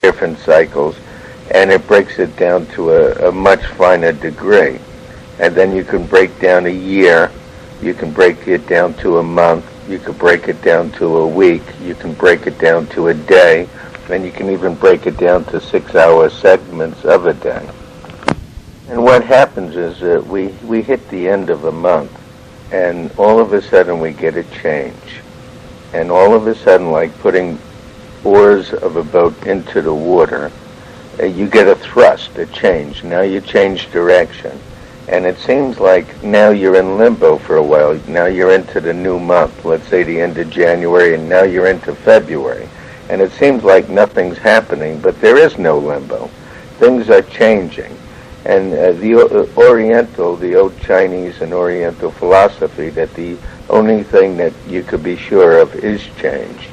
different cycles, and it breaks it down to a much finer degree. And then you can break down a year, you can break it down to a month, you can break it down to a week, you can break it down to a day, and you can even break it down to 6-hour segments of a day. And what happens is that we hit the end of a month, and all of a sudden we get a change. And all of a sudden, like putting oars of a boat into the water, you get a thrust, a change. Now you change direction. And it seems like now you're in limbo for a while. Now you're into the new month, let's say the end of January, and now you're into February. And it seems like nothing's happening, but there is no limbo. Things are changing. And the old Chinese and Oriental philosophy that the only thing that you could be sure of is change,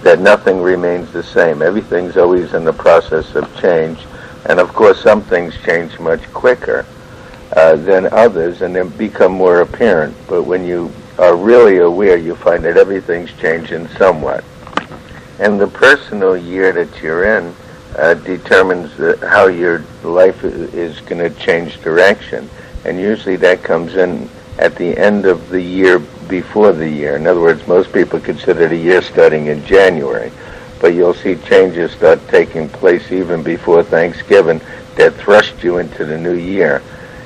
that nothing remains the same. Everything's always in the process of change. And of course, some things change much quicker than others, and then become more apparent. But when you are really aware, you find that everything's changing somewhat. And the personal year that you're in determines how your life is going to change direction. And usually that comes in at the end of the year before the year. In other words, most people consider the year starting in January, but you'll see changes start taking place even before Thanksgiving that thrust you into the new year.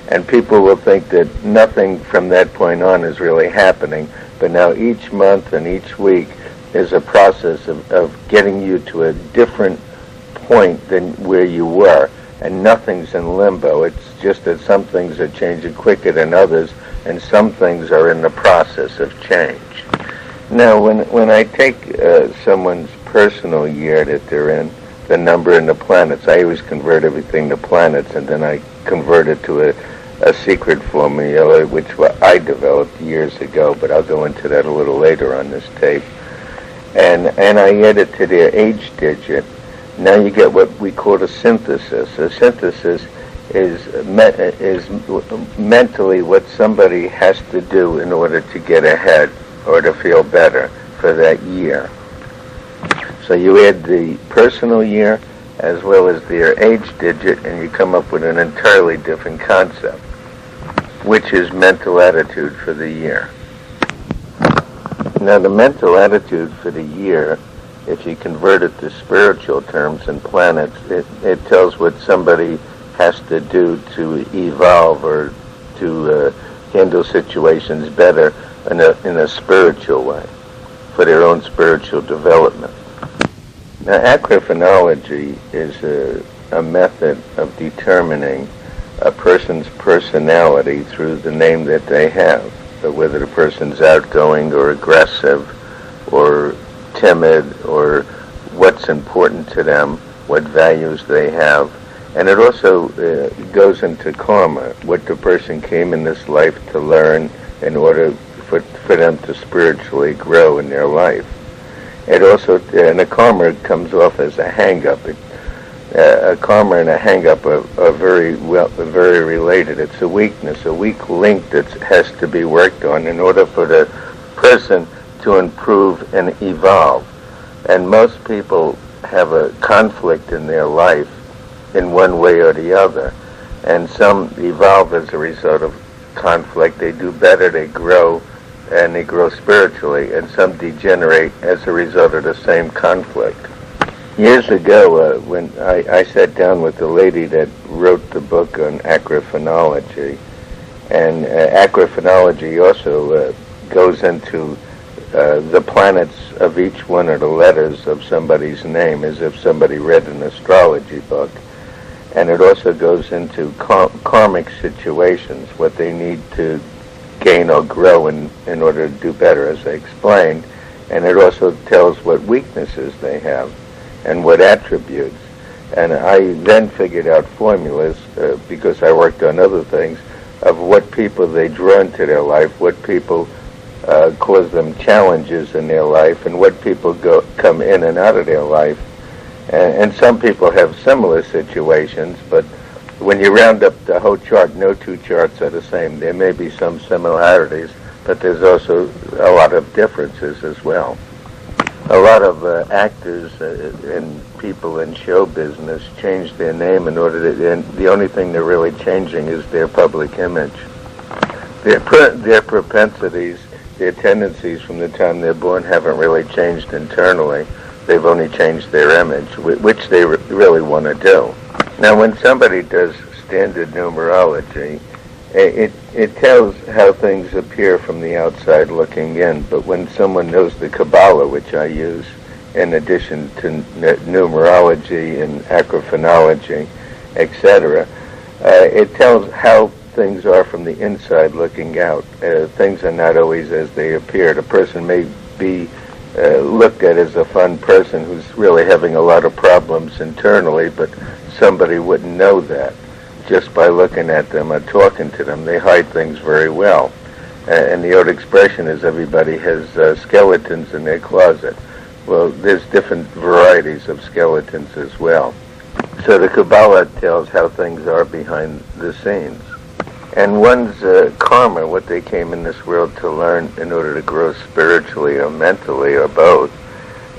And people will think that nothing from that point on is really happening, but now each month and each week is a process of getting you to a different point than where you were, and nothing's in limbo. It's just that some things are changing quicker than others, and some things are in the process of change. Now, when I take someone's personal year that they're in, the number and the planets, I always convert everything to planets, and then I convert it to a secret formula, which I developed years ago, but I'll go into that a little later on this tape. And I add it to their age digit. Now you get what we call a synthesis. A synthesis is mentally what somebody has to do in order to get ahead or to feel better for that year. So you add the personal year as well as their age digit, and you come up with an entirely different concept, which is mental attitude for the year. Now the mental attitude for the year, if you convert it to spiritual terms and planets, it tells what somebody has to do to evolve or to handle situations better in a spiritual way, for their own spiritual development. Now, acrophonology is a method of determining a person's personality through the name that they have, whether the person's outgoing or aggressive or timid, or what's important to them, what values they have. And it also goes into karma, what the person came in this life to learn in order for them to spiritually grow in their life. It also, and a karma comes off as a hang-up. A karma and a hang-up are very related. It's a weakness, a weak link that has to be worked on in order for the person to improve and evolve. And most people have a conflict in their life in one way or the other. And some evolve as a result of conflict. They do better, they grow, and they grow spiritually. And some degenerate as a result of the same conflict. Years ago, when I sat down with the lady that wrote the book on acrophonology, and acrophonology also goes into the planets of each one of the letters of somebody's name, as if somebody read an astrology book. And it also goes into karmic situations, what they need to gain or grow in order to do better, as I explained. And it also tells what weaknesses they have and what attributes. And I then figured out formulas, because I worked on other things, of what people they draw into their life, what people cause them challenges in their life, and what people come in and out of their life. And some people have similar situations, but when you round up the whole chart, no two charts are the same. There may be some similarities, but there's also a lot of differences as well. A lot of actors and people in show business change their name in order to, and the only thing they're really changing is their public image. Their propensities, their tendencies from the time they're born haven't really changed internally. They've only changed their image, which they really want to do. Now, when somebody does standard numerology, it tells how things appear from the outside looking in, but when someone knows the Kabbalah, which I use in addition to numerology and acrophonology, etc., it tells how things are from the inside looking out. Things are not always as they appear. A person may be looked at as a fun person who's really having a lot of problems internally, but somebody wouldn't know that just by looking at them or talking to them. They hide things very well. And the old expression is everybody has skeletons in their closet. Well, there's different varieties of skeletons as well. So the Kabbalah tells how things are behind the scenes. And one's karma, what they came in this world to learn in order to grow spiritually or mentally or both,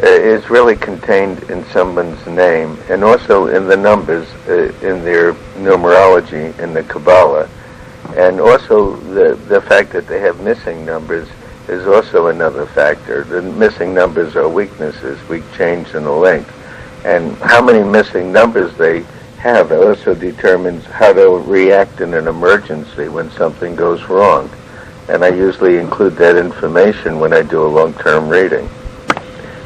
is really contained in someone's name and also in the numbers in their numerology in the Kabbalah. And also the fact that they have missing numbers is also another factor. The missing numbers are weaknesses, weak change in the link. And how many missing numbers they have also determines how they'll react in an emergency when something goes wrong. And I usually include that information when I do a long-term reading.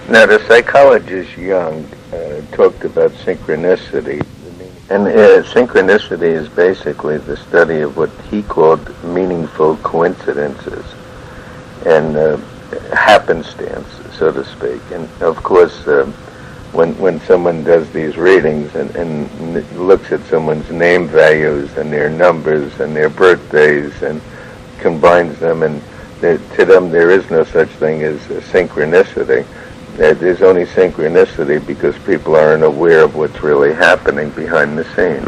Now, the psychologist Jung talked about synchronicity. And synchronicity is basically the study of what he called meaningful coincidences and happenstance, so to speak. And, of course, when someone does these readings and looks at someone's name values and their numbers and their birthdays and combines them, and to them there is no such thing as synchronicity. There's only synchronicity because people aren't aware of what's really happening behind the scenes.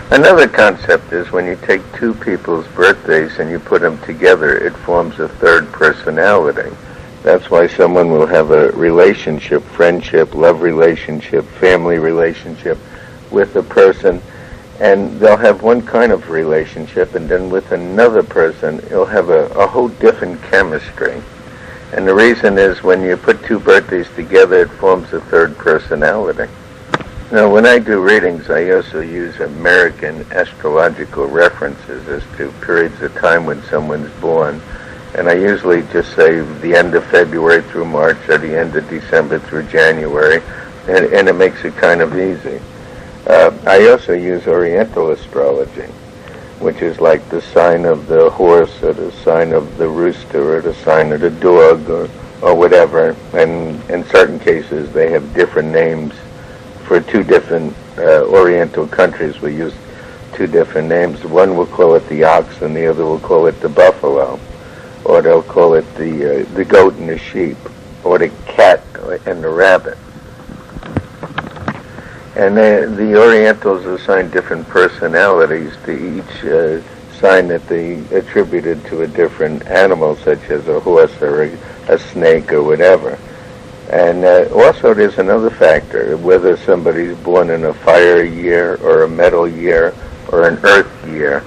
Another concept is when you take two people's birthdays and you put them together, it forms a third personality. That's why someone will have a relationship, friendship, love relationship, family relationship with a person, and they'll have one kind of relationship, and then with another person, it'll have a whole different chemistry. And the reason is when you put two birthdays together, it forms a third personality. Now, when I do readings, I also use American astrological references as to periods of time when someone's born. And I usually just say the end of February through March or the end of December through January, and it makes it kind of easy. I also use Oriental astrology, which is like the sign of the horse or the sign of the rooster or the sign of the dog or whatever. And in certain cases, they have different names for two different Oriental countries. We use two different names. One will call it the ox and the other will call it the buffalo. Or they'll call it the goat and the sheep, or the cat and the rabbit. And the Orientals assign different personalities to each sign that they attributed to a different animal, such as a horse or a snake or whatever. And also there's another factor, whether somebody's born in a fire year or a metal year or an earth year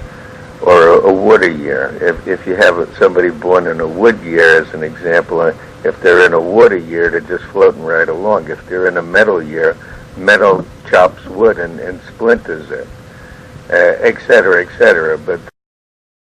or a wood year. If you have somebody born in a wood year, as an example, if they're in a wood year, they're just floating right along. If they're in a metal year, metal chops wood and splinters it, et cetera, et cetera. But